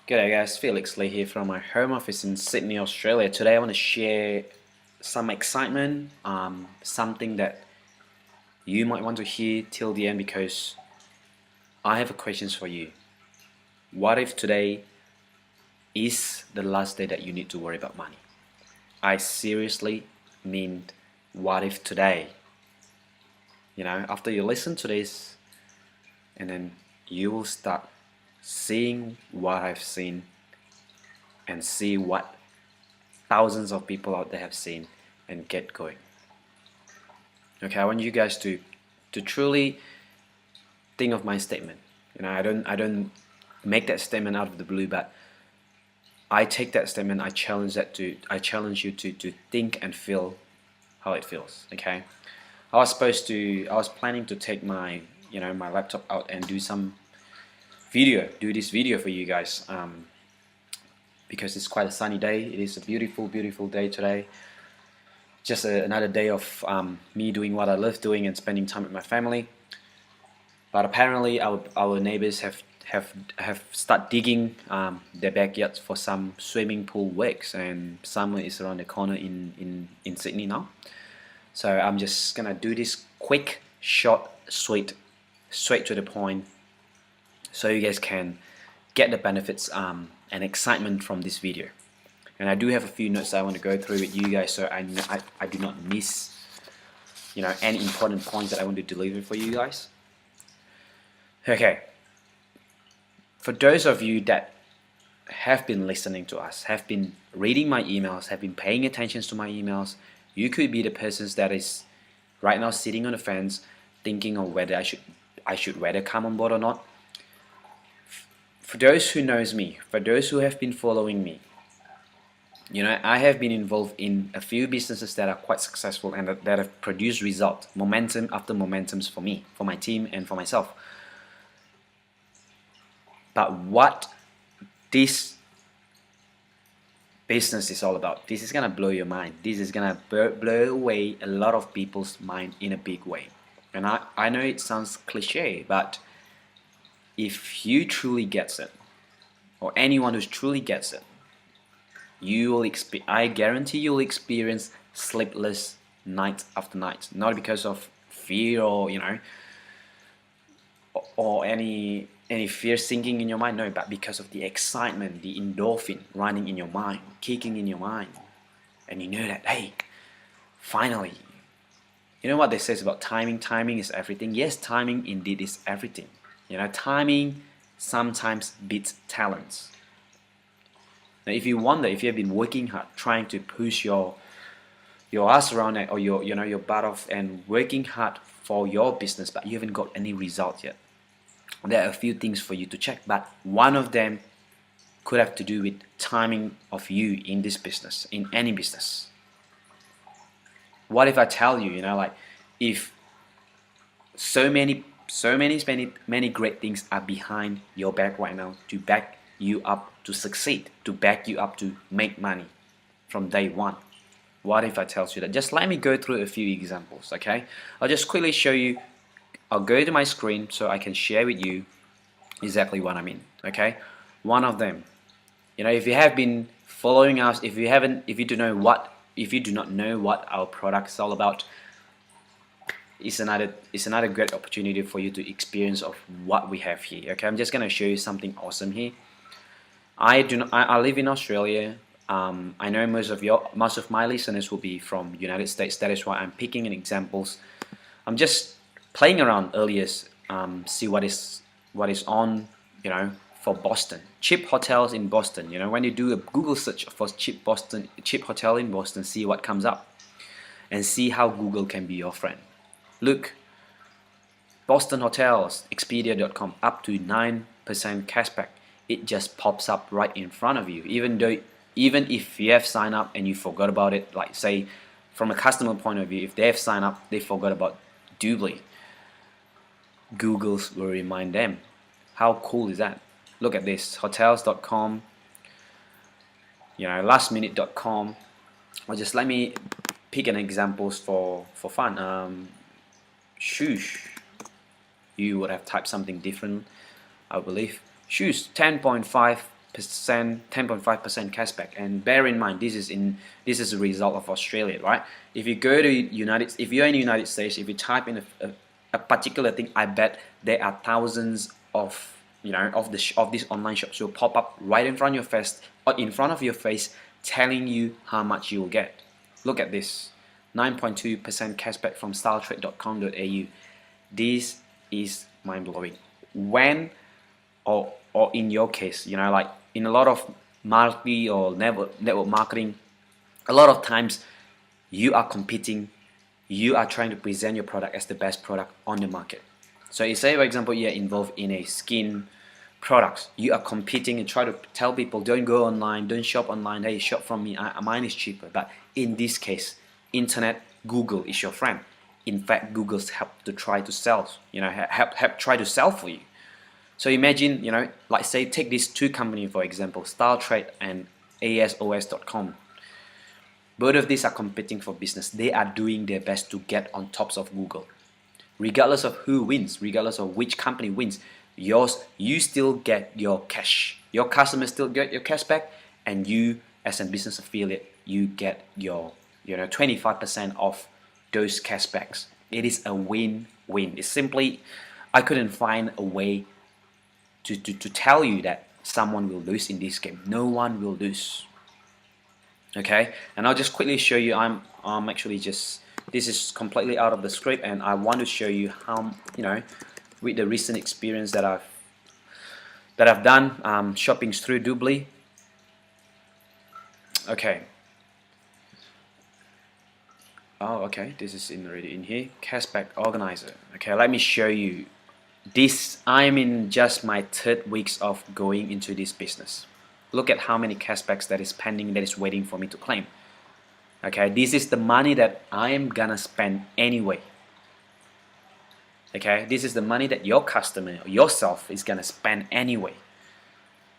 G'day guys, Felix Lee here from my home office in Sydney, Australia. Today I want to share some excitement, something that you might want to hear till the end because I have a questions for you. What if today is the last day that you need to worry about money? I seriously mean, what if today? After you listen to this, and then you will start seeing what I've seen and see what thousands of people out there have seen and get going. Okay, I want you guys to truly think of my statement. I don't make that statement out of the blue, but I take that statement, I challenge you to think and feel how it feels. Okay, I was planning to take my my laptop out and do this video for you guys, because it's quite a sunny day. It is a beautiful day today. Just another day of me doing what I love doing and spending time with my family. But apparently our neighbors have started digging their backyards for some swimming pool works, and summer is around the corner in Sydney now. So I'm just gonna do this quick, short, sweet, straight to the point, so you guys can get the benefits and excitement from this video. And I do have a few notes that I want to go through with you guys, so I do not miss any important points that I want to deliver for you guys. Okay, for those of you that have been listening to us, have been reading my emails, have been paying attention to my emails, you could be the persons that is right now sitting on the fence thinking of whether I should whether come on board or not. For those who knows me, for those who have been following me, I have been involved in a few businesses that are quite successful and that have produced result, momentum after momentums for me, for my team, and for myself. But what this business is all about, this is gonna blow your mind. This is gonna blow away a lot of people's mind in a big way. And I know it sounds cliche, but if you truly gets it, or anyone who truly gets it, I guarantee you'll experience sleepless night after night. Not because of fear or any fear sinking in your mind, no, but because of the excitement, the endorphin running in your mind, kicking in your mind, and you know that, hey, finally. You know what they say about timing? Timing is everything. Yes, timing indeed is everything. Timing sometimes beats talents. Now, if you wonder, if you have been working hard, trying to push your ass around it, or your butt off, and working hard for your business, but you haven't got any result yet, there are a few things for you to check. But one of them could have to do with timing of you in this business, in any business. What if I tell you, if so many great things are behind your back right now to back you up to succeed, to back you up to make money from day one. What if I tell you that? Just let me go through a few examples, okay? I'll just quickly show you. I'll go to my screen so I can share with you exactly what I mean, okay? One of them, if you have been following us, if you do not know what our product is all about, it's another great opportunity for you to experience of what we have here. Okay, I'm just gonna show you something awesome here. I live in Australia. I know most of my listeners will be from United States. That is why I'm picking in examples. I'm just playing around earlier, see what is on, for Boston. Cheap hotels in Boston. When you do a Google search for cheap hotel in Boston, see what comes up, and see how Google can be your friend. Look, Boston hotels, Expedia.com, up to 9% cashback. It just pops up right in front of you, even if you have signed up and you forgot about it. Like, say, from a customer point of view, if they have signed up, they forgot about DubLi, Google will remind them. How cool is that? Look at this, hotels.com, lastminute.com. Or just let me pick an examples for fun. Shoes, you would have typed something different, I believe. Shoes, 10.5 10.5% cashback. And bear in mind, this is a result of Australia, right? If you go to if you're in the United States, if you type in a particular thing, I bet there are thousands of of these online shops will pop up right in front of your face, telling you how much you will get. Look at this, 9.2% cashback from styletrade.com.au. This is mind-blowing. When or in your case, like in a lot of marketing or network marketing, a lot of times you are competing, you are trying to present your product as the best product on the market. So say for example you're involved in a skin products, you are competing and try to tell people, don't go online, don't shop online, hey, shop from me, mine is cheaper. But in this case, internet, Google is your friend. In fact, Google's help to try to sell, help try to sell for you. So imagine, like say take these two companies for example, StyleTrade and ASOS.com. Both of these are competing for business. They are doing their best to get on tops of Google. Regardless of who wins, regardless of which company wins, you still get your cash. Your customers still get your cash back, and you as a business affiliate, you get your 25% of those cashbacks. It is a win-win. It's simply, I couldn't find a way to tell you that someone will lose in this game. No one will lose. Okay, and I'll just quickly show you. I'm actually just, this is completely out of the script, and I want to show you how, with the recent experience that I've done shopping through DubLi. Okay. Oh, okay. This is already in here. Cashback organizer. Okay, let me show you. This, I'm in just my 3rd weeks of going into this business. Look at how many cashbacks that is pending, that is waiting for me to claim. Okay, this is the money that I am gonna spend anyway. Okay, this is the money that your customer or yourself is gonna spend anyway.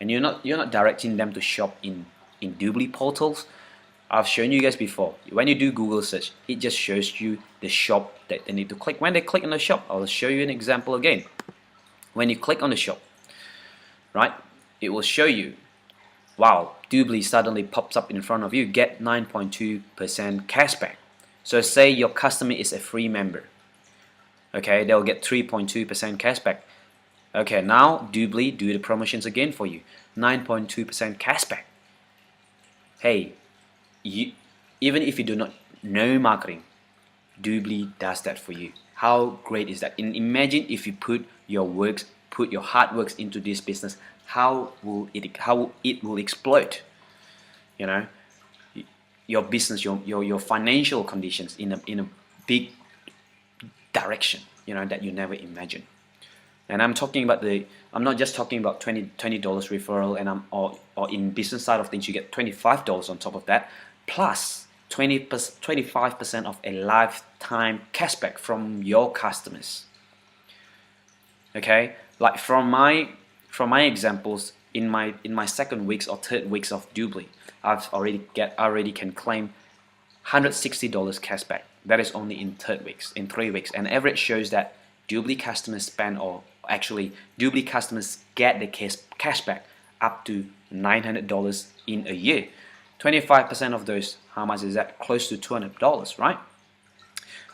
And you're not directing them to shop in DubLi portals. I've shown you guys before. When you do Google search, it just shows you the shop that they need to click. When they click on the shop, I'll show you an example again. When you click on the shop, right, it will show you, wow, DubLi suddenly pops up in front of you, get 9.2% cashback. So say your customer is a free member. Okay, they'll get 3.2% cashback. Okay, now DubLi do the promotions again for you, 9.2% cashback. Hey, even if you do not know marketing, DubLi does that for you. How great is that? And imagine if you put your hard works into this business, how it will explode. Your business, your financial conditions in a big direction, that you never imagined. And I'm not just talking about $20 referral, and or in business side of things you get $25 on top of that, plus 25% of a lifetime cashback from your customers. Okay, like from my examples, in my 2nd weeks or 3rd weeks of DubLi, I've already can claim $160 cashback. That is only in 3 weeks, and average shows that DubLi customers spend, or actually DubLi customers get the cashback up to $900 in a year. 25% of those, how much is that? Close to $200, right?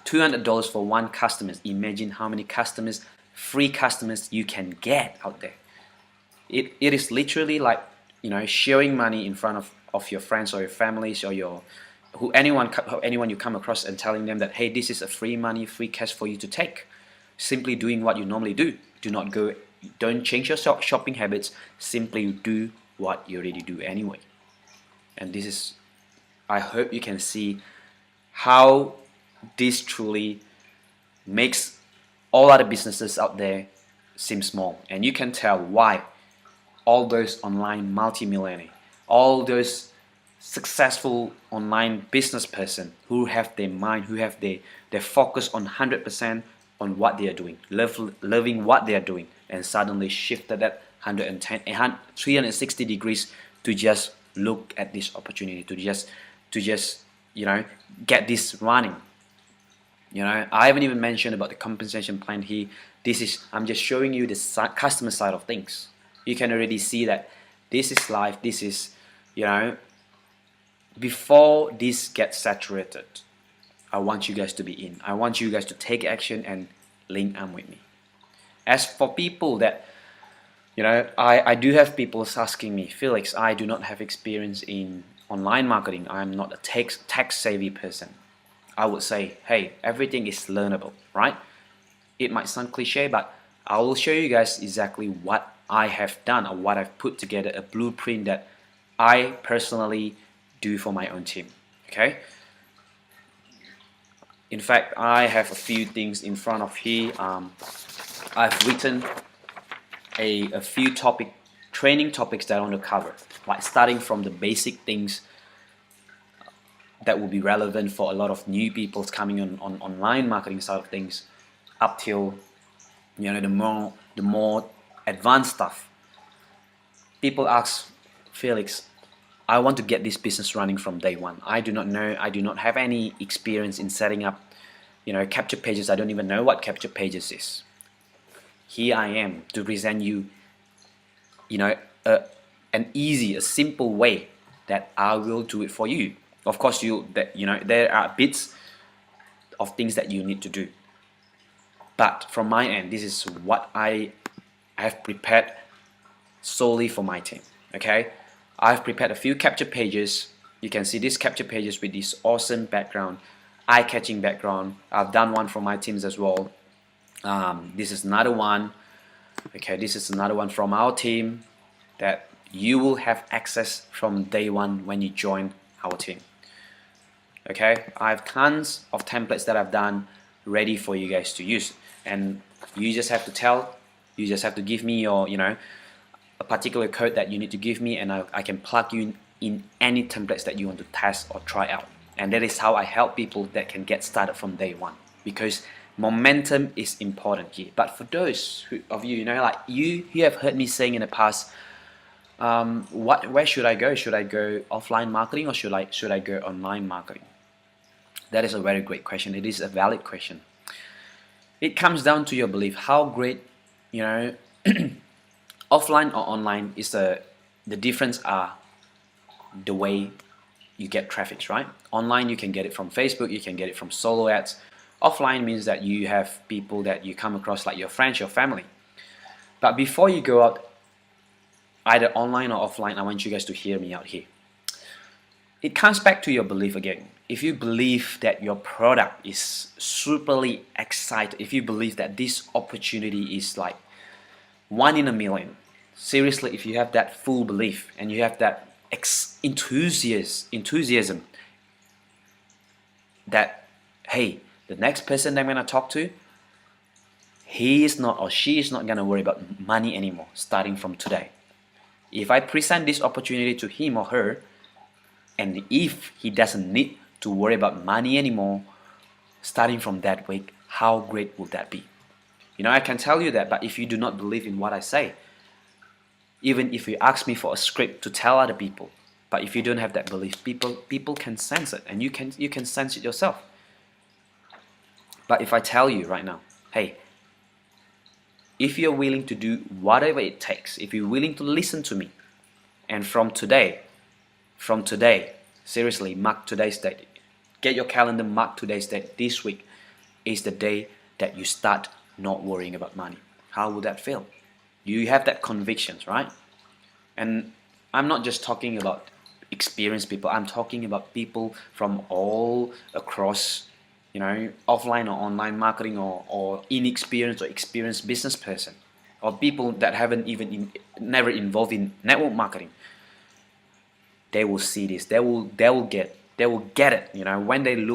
$200 for one customer. Imagine how many customers, free customers you can get out there. It is literally like, sharing money in front of your friends or your families or anyone you come across, and telling them that, hey, this is a free money, free cash for you to take. Simply doing what you normally do. Don't change your shopping habits. Simply do what you already do anyway. And this is, I hope you can see how this truly makes all other businesses out there seem small. And you can tell why all those online multi-millionaires, all those successful online business person who have their mind, who have their focus on 100% on what they are doing, loving what they are doing, and suddenly shifted that 360 degrees to just look at this opportunity, to just get this running. I haven't even mentioned about the compensation plan here. I'm just showing you the customer side of things. You can already see that This is life. This is, you know, before this gets saturated, I want you guys to be in. I want you guys to take action and link arm with me. As for people that, you know, I do have people asking me, Felix, I do not have experience in online marketing. I'm not a tech savvy person. I would say, hey, everything is learnable, right? It might sound cliche, but I will show you guys exactly what I have done or what I've put together, a blueprint that I personally do for my own team. Okay. In fact, I have a few things in front of here. I've written a few training topics that I want to cover, like starting from the basic things that will be relevant for a lot of new people coming on online marketing side of things, up till, you know, the more advanced stuff. People ask, Felix, I want to get this business running from day one. I do not know, I do not have any experience in setting up, you know, capture pages. I don't even know what capture pages is. Here I am to present you, you know, an easy, a simple way that I will do it for you. Of course, you know, there are bits of things that you need to do. But from my end, this is what I have prepared solely for my team. Okay, I've prepared a few capture pages. You can see these capture pages with this awesome background, eye-catching background. I've done one for my teams as well. This is another one. Okay, this is another one from our team that you will have access from day one when you join our team. Okay, I have tons of templates that I've done ready for you guys to use, and you just have to give me your, you know, a particular code that you need to give me, and I can plug you in any templates that you want to test or try out. And that is how I help people that can get started from day one, because momentum is important here. But for those of you, you know, like you have heard me saying in the past, where should I go? Should I go offline marketing, or should I go online marketing? That is a very great question. It is a valid question. It comes down to your belief. How great, you know, offline or online is the difference are the way you get traffic, right? Online you can get it from Facebook, you can get it from solo ads. Offline means that you have people that you come across, like your friends, your family. But before you go out, either online or offline, I want you guys to hear me out here. It comes back to your belief again. If you believe that your product is superly excited, if you believe that this opportunity is like one in a million, seriously, if you have that full belief and you have that enthusiasm that, hey, the next person that I'm gonna talk to, he is not or she is not gonna worry about money anymore starting from today. If I present this opportunity to him or her, and if he doesn't need to worry about money anymore starting from that week, how great would that be? You know, I can tell you that, but if you do not believe in what I say, even if you ask me for a script to tell other people, but if you don't have that belief, people can sense it, and you can sense it yourself. But if I tell you right now, hey, if you're willing to do whatever it takes, if you're willing to listen to me, and from today, seriously, mark today's date. Get your calendar, mark today's date. This week is the day that you start not worrying about money. How would that feel? You have that convictions, right? And I'm not just talking about experienced people. I'm talking about people from all across, you know, offline or online marketing, or inexperienced or experienced business person, or people that haven't even never involved in network marketing. They will see this. They will get it. You know, when they've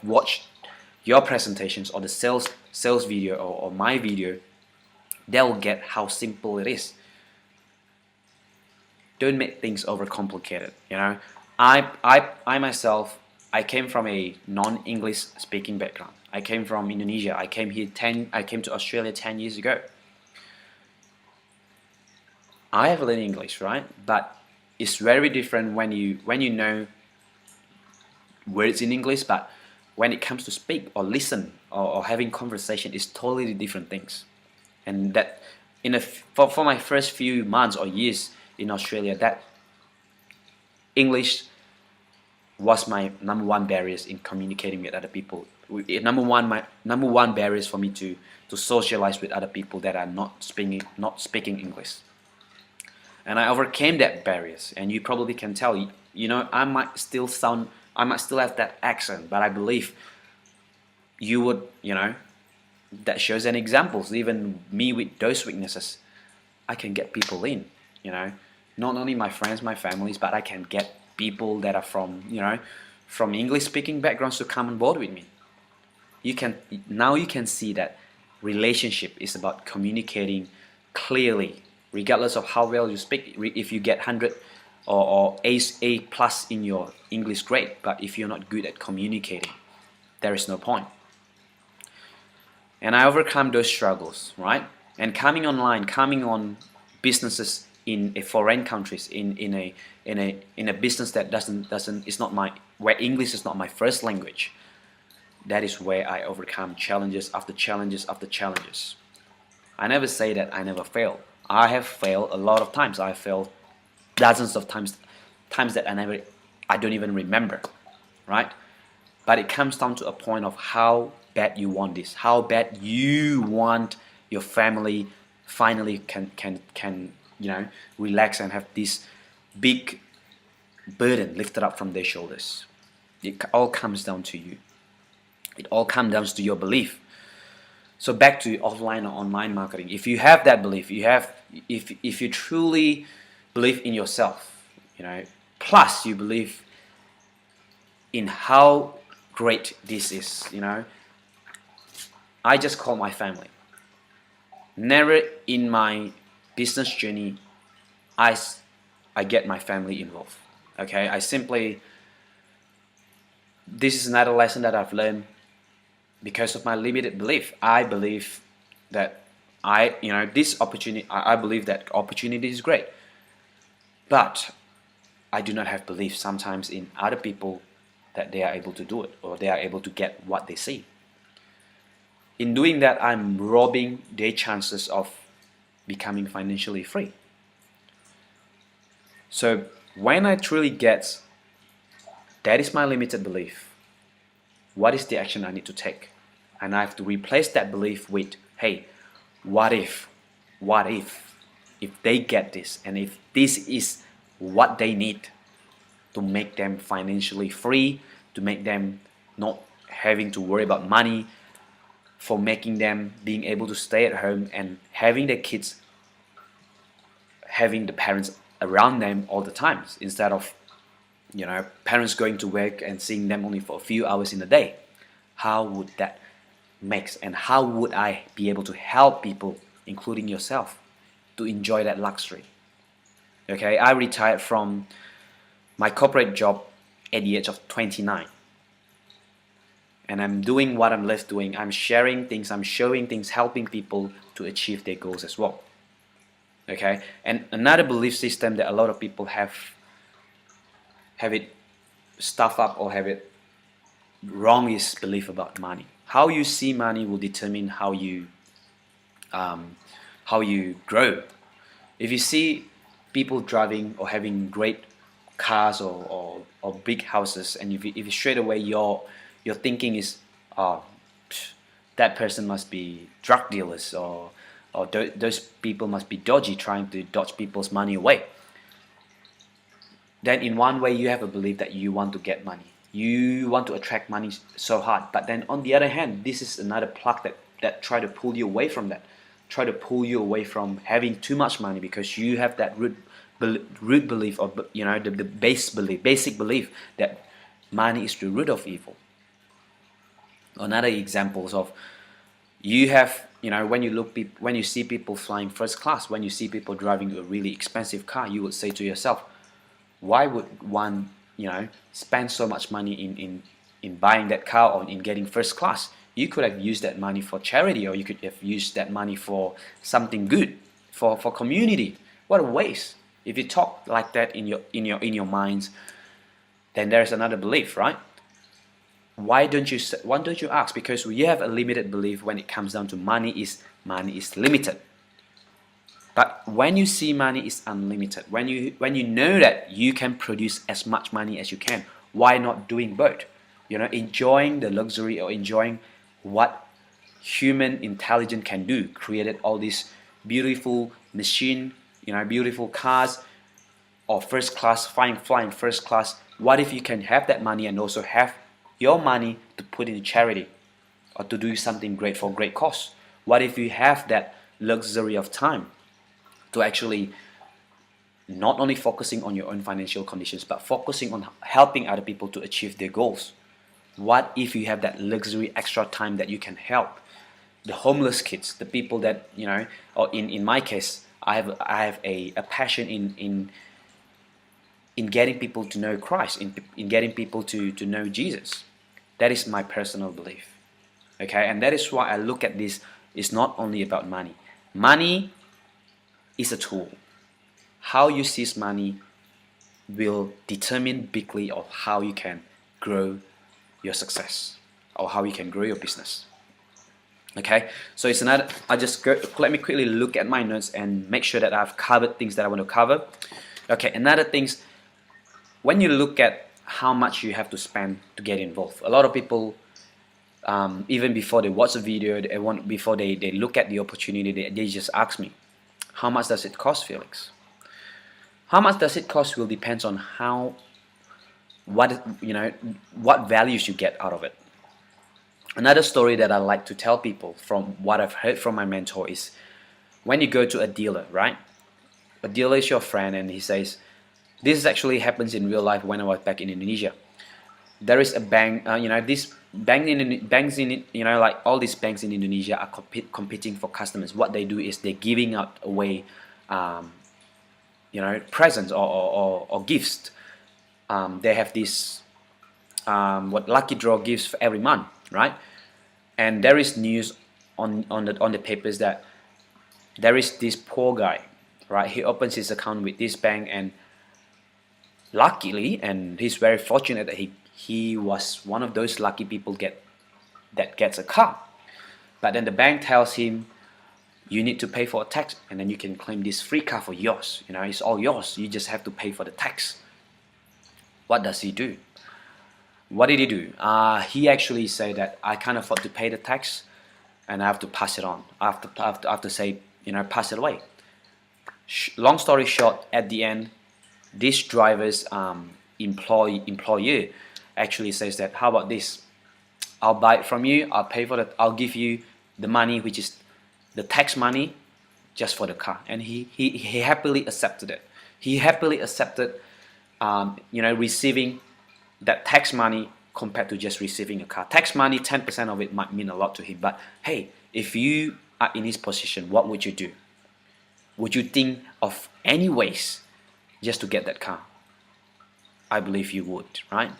watched your presentations or the sales video or my video, they'll get how simple it is. Don't make things overcomplicated. You know, I myself, I came from a non-English speaking background. I came from Indonesia. I came to Australia 10 years ago. I have learned English, right? But it's very different when you know words in English, but when it comes to speak or listen or having conversation, it's totally different things. And that for my first few months or years in Australia, that English was my number one barriers in communicating with other people. My number one barriers for me to socialize with other people that are not speaking English. And I overcame that barriers. And you probably can tell, I might still have that accent, but I believe you would, that shows an examples. Even me with those weaknesses, I can get people in, not only my friends, my families, but I can get people that are from English speaking backgrounds to come on board with me. You can see that relationship is about communicating clearly, regardless of how well you speak. If you get 100 or A plus in your English grade, but if you're not good at communicating, there is no point. And I overcome those struggles, right? And coming on businesses in a foreign countries, in a business that is not where English is not my first language. That is where I overcome challenges after challenges after challenges. I never say that I never fail. I have failed a lot of times. I failed dozens of times that I don't even remember, right? But it comes down to a point of how bad you want this, how bad you want your family finally can relax and have this big burden lifted up from their shoulders. It all comes down to you. It all comes down to your belief. So back to offline or online marketing. If you have that belief, if you truly believe in yourself, plus you believe in how great this is, I just call my family. Never in my business journey I get my family involved. Okay, this is another lesson that I've learned because of my limited belief. I believe that I believe that opportunity is great, but I do not have belief sometimes in other people that they are able to do it or they are able to get what they see. In doing that, I'm robbing their chances of becoming financially free. So when I truly get that is my limited belief, what is the action I need to take? And I have to replace that belief with, hey, what if they get this, and if this is what they need to make them financially free, to make them not having to worry about money, for making them being able to stay at home and having their kids, having the parents around them all the time, instead of parents going to work and seeing them only for a few hours in a day. How would that make, and how would I be able to help people, including yourself, to enjoy that luxury? Okay, I retired from my corporate job at the age of 29, and I'm doing what I'm left doing. I'm sharing things, I'm showing things, helping people to achieve their goals as well. Okay, and another belief system that a lot of people have it stuffed up or have it wrong is belief about money. How you see money will determine how you grow. If you see people driving or having great cars or big houses, and if you straight away your thinking is, that person must be drug dealers, or those people must be dodgy, trying to dodge people's money away, then in one way you have a belief that you want to get money, you want to attract money so hard. But then on the other hand, this is another plug that try to pull you away from that, try to pull you away from having too much money, because you have that root belief, or the basic belief that money is the root of evil. Another examples of, you have, when you see people flying first class, when you see people driving a really expensive car, you would say to yourself, why would one spend so much money in buying that car or in getting first class? You could have used that money for charity, or you could have used that money for something good, for community. What a waste! If you talk like that in your minds, then there's another belief, right? Why don't you ask? Because you have a limited belief when it comes down to money is limited. But when you see money is unlimited, when you know that you can produce as much money as you can, why not doing both? Enjoying the luxury or enjoying what human intelligence can do, created all these beautiful machine, beautiful cars, or first class, flying first class. What if you can have that money and also have your money to put into charity or to do something great for great cause? What if you have that luxury of time to actually not only focusing on your own financial conditions, but focusing on helping other people to achieve their goals? What if you have that luxury extra time that you can help the homeless kids, the people that, or in my case, I have a passion in getting people to know Christ, in getting people to know Jesus. That is my personal belief. Okay, and that is why I look at this. It's not only about money. Money is a tool. How you seize money will determine bigly of how you can grow your success or how you can grow your business. Okay, so it's another. Let me quickly look at my notes and make sure that I've covered things that I want to cover. Okay, another things, when you look at how much you have to spend to get involved, a lot of people, even before they watch the video, before they look at the opportunity, they just ask me, how much does it cost, Felix? How much does it cost will depends on what values you get out of it. Another story that I like to tell people from what I've heard from my mentor is, when you go to a dealer, right? A dealer is your friend, and he says, this actually happens in real life when I was back in Indonesia. There is a bank, banks in, like all these banks in Indonesia are competing for customers. What they do is they're giving out away, presents or gifts. They have this lucky draw gifts for every month, right? And there is news on the papers that there is this poor guy, right? He opens his account with this bank, and luckily, and he's very fortunate that he was one of those lucky people that gets a car. But then the bank tells him, you need to pay for a tax, and then you can claim this free car for yours. It's all yours. You just have to pay for the tax. What does he do? What did he do? He actually said that I can't afford to pay the tax, and I have to pass it on. I have to say, pass it away. Long story short, at the end, this driver's employer actually says that, how about this? I'll buy it from you. I'll give you the money, which is the tax money, just for the car. And he happily accepted it. He happily accepted, receiving that tax money compared to just receiving a car. Tax money, 10% of it might mean a lot to him. But hey, if you are in his position, what would you do? Would you think of any ways just to get that car? I believe you would, right?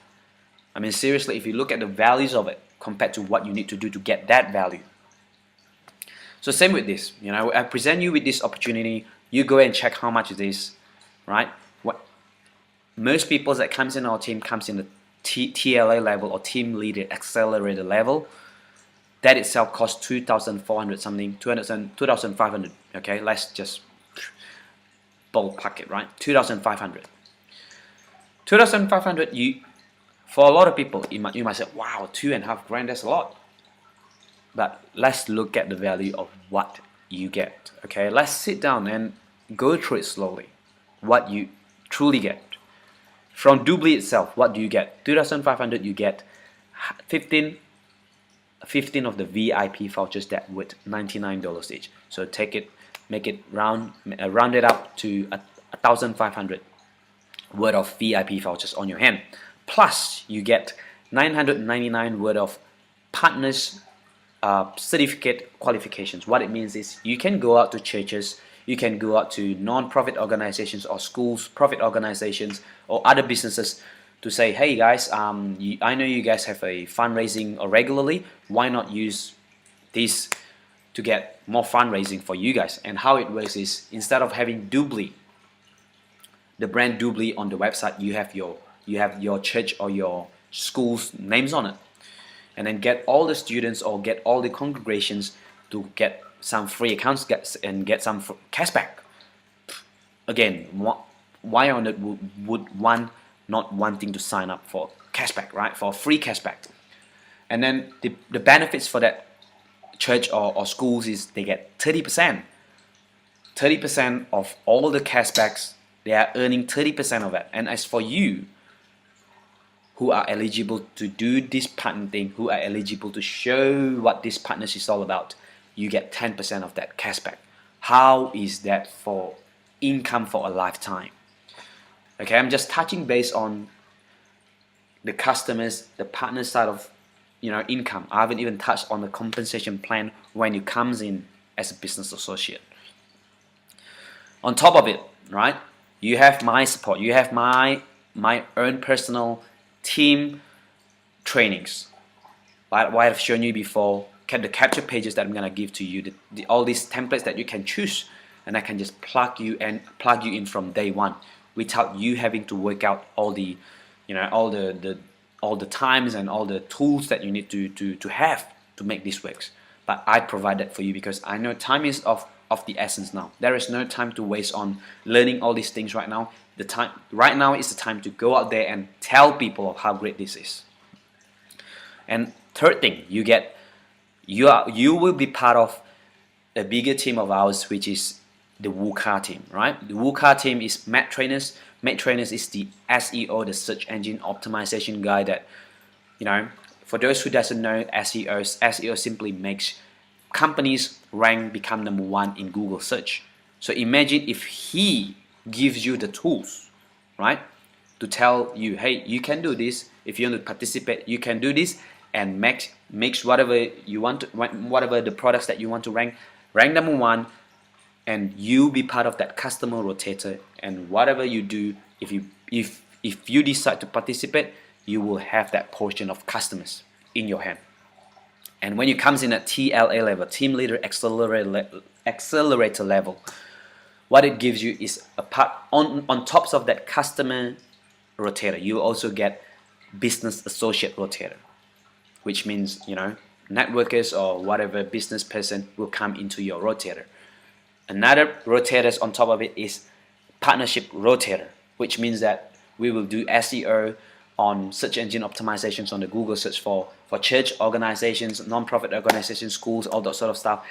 I mean, seriously, if you look at the values of it compared to what you need to do to get that value. So same with this, I present you with this opportunity, you go and check how much it is, right? What most people that comes in our team comes in the TLA level or team leader accelerator level. That itself costs 2,400 something, 2,500. Okay, let's just ballpark it, right? 2,500. 2,500. For a lot of people, you might say, wow, $2.5 grand, that's a lot. But let's look at the value of what you get. Okay, let's sit down and go through it slowly. What you truly get. From DubLi itself, what do you get? 2,500, you get 15 of the VIP vouchers that worth $99 each. So take it, make it round it up to 1,500 worth of VIP vouchers on your hand. Plus, you get 999 worth of partners certificate qualifications. What it means is you can go out to churches, you can go out to non-profit organizations or schools, profit organizations, or other businesses to say, hey guys, I know you guys have a fundraising regularly. Why not use this to get more fundraising for you guys? And how it works is, instead of having DubLi, the brand DubLi on the website, you have your church or your school's names on it, and then get all the students or get all the congregations to get some free accounts and get some cashback. again, why on it would one not wanting to sign up for cashback, right? For free cashback. And then the benefits for that church or schools is they get 30%. 30% of all the cashbacks, they are earning 30% of it. And as for you, who are eligible to do this partner thing, who are eligible to show what this partnership is all about, you get 10% of that cashback. How is that for income for a lifetime? Okay, I'm just touching base on the customers, the partner side of income. I haven't even touched on the compensation plan when you comes in as a business associate. On top of it, right, you have my support, you have my own personal team trainings. Like what I've shown you before, the capture pages that I'm gonna give to you, all these templates that you can choose, and I can just plug you in from day one without you having to work out all the all the times and all the tools that you need to have to make this work. But I provide that for you because I know time is of the essence now. There is no time to waste on learning all these things right now. The time right now is the time to go out there and tell people of how great this is. And third thing, you will be part of a bigger team of ours, which is the WooCar team, right? The WooCar team is Matt Trainers. Matt Trainers is the SEO, the search engine optimization guy that, for those who doesn't know SEO simply makes companies rank, become number one in Google search. So imagine if he gives you the tools, right, to tell you, hey, you can do this. If you want to participate, you can do this, and makes whatever you want whatever the products that you want to rank number one, and you be part of that customer rotator. And whatever you do, if you decide to participate, you will have that portion of customers in your hand. And when it comes in at TLA level, team leader accelerator level, what it gives you is a part on top of that customer rotator, you also get business associate rotator, which means networkers or whatever business person will come into your rotator. Another rotators on top of it is partnership rotator, which means that we will do SEO on search engine optimizations on the Google search for church organizations, non-profit organizations, schools, all that sort of stuff.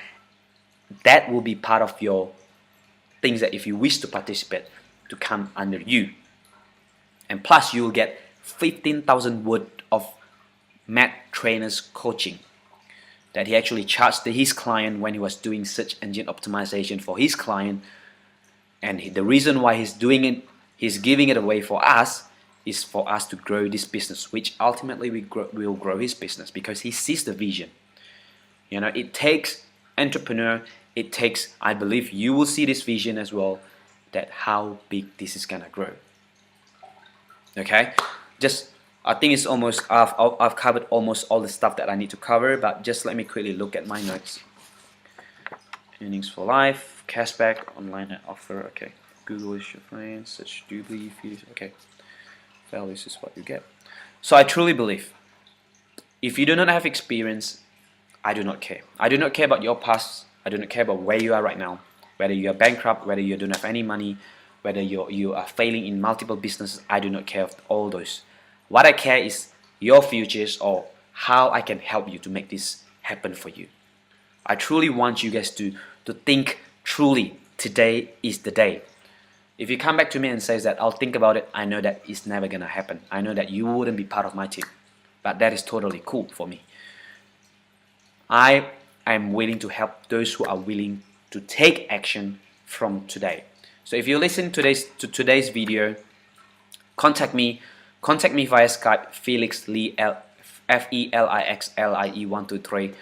That will be part of your things that if you wish to participate, to come under you. And plus you will get 15,000 words of Matt Trainer's coaching that he actually charged his client when he was doing search engine optimization for his client. And the reason why he's doing it, he's giving it away for us, is for us to grow this business, which ultimately will grow his business because he sees the vision. It takes entrepreneur, it takes, I believe you will see this vision as well, that how big this is gonna grow. Okay, I think it's almost, I've covered almost all the stuff that I need to cover, but just let me quickly look at my notes. Earnings for life, cashback, online offer, okay. Google is your friend, search DubLi, okay. Values is what you get. So I truly believe, if you do not have experience, I do not care. I do not care about your past. I do not care about where you are right now, whether you are bankrupt, whether you don't have any money, whether you are failing in multiple businesses. I do not care of all those. What I care is your futures, or how I can help you to make this happen for you. I truly want you guys to think truly, today is the day. If you come back to me and says that I'll think about it, I know that it's never gonna happen. I know that you wouldn't be part of my team, but that is totally cool for me. I am willing to help those who are willing to take action from today. So if you listen to today's video, contact me via Skype, Felix Lee, FELIXLIE123,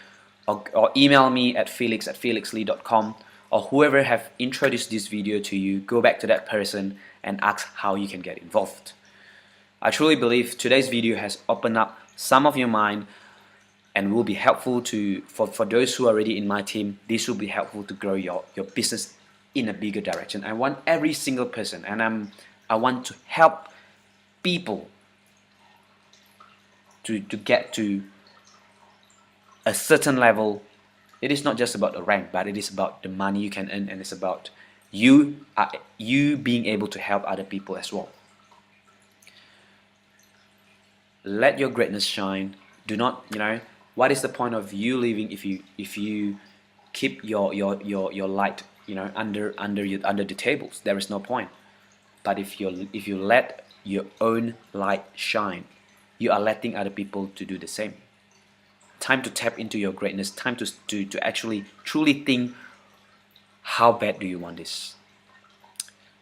or email me at felix@felixlee.com, or whoever have introduced this video to you, go back to that person and ask how you can get involved. I truly believe today's video has opened up some of your mind and will be helpful for those who are already in my team. This will be helpful to grow your business in a bigger direction. I want every single person, and I want to help people to get to a certain level. It is not just about the rank, but it is about the money you can earn, and it's about you being able to help other people as well. Let your greatness shine. Do not, what is the point of you living if you keep your light, under the tables? There is no point. But if you let your own light shine, you are letting other people to do the same. Time to tap into your greatness. Time to actually truly think, how bad do you want this?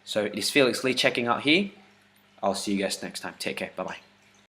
So it is Felix Lee checking out here. I'll see you guys next time. Take care. Bye bye.